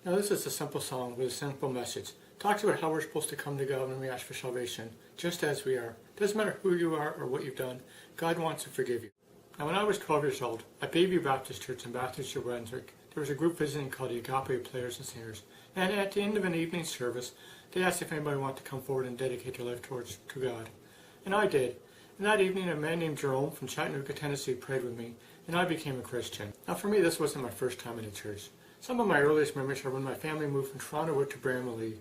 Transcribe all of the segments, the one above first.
Now this is a simple song with a simple message. It talks about how we're supposed to come to God when we ask for salvation, just as we are. It doesn't matter who you are or what you've done, God wants to forgive you. Now when I was 12 years old, at Bayview Baptist Church in Bathurst, New Brunswick, there was a group visiting called the Agape Players and Singers. And at the end of an evening service, they asked if anybody wanted to come forward and dedicate their life to God. And I did. And that evening, a man named Jerome from Chattanooga, Tennessee prayed with me, and I became a Christian. Now for me, this wasn't my first time in a church. Some of my earliest memories are when my family moved from Toronto to Bramalea.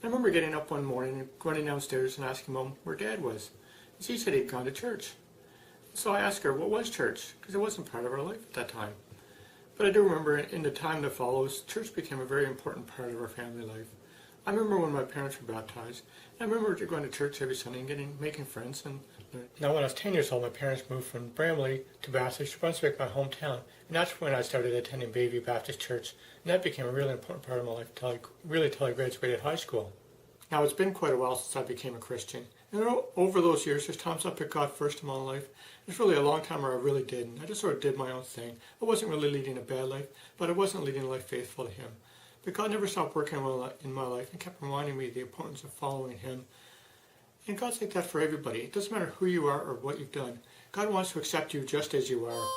I remember getting up one morning and running downstairs and asking Mom where Dad was. And she said he'd gone to church. So I asked her, what was church? Because it wasn't part of our life at that time. But I do remember in the time that follows, church became a very important part of our family life. I remember when my parents were baptized. I remember going to church every Sunday and making friends. Now when I was 10 years old, my parents moved from Bramalea to Bathurst, New Brunswick, my hometown. And that's when I started attending Bayview Baptist Church. And that became a really important part of my life until I graduated high school. Now it's been quite a while since I became a Christian. And over those years, there's times I put God first in my life. There's really a long time where I really didn't. I just sort of did my own thing. I wasn't really leading a bad life, but I wasn't leading a life faithful to Him. But God never stopped working in my life and kept reminding me the importance of following Him. And God's like that for everybody. It doesn't matter who you are or what you've done. God wants to accept you just as you are.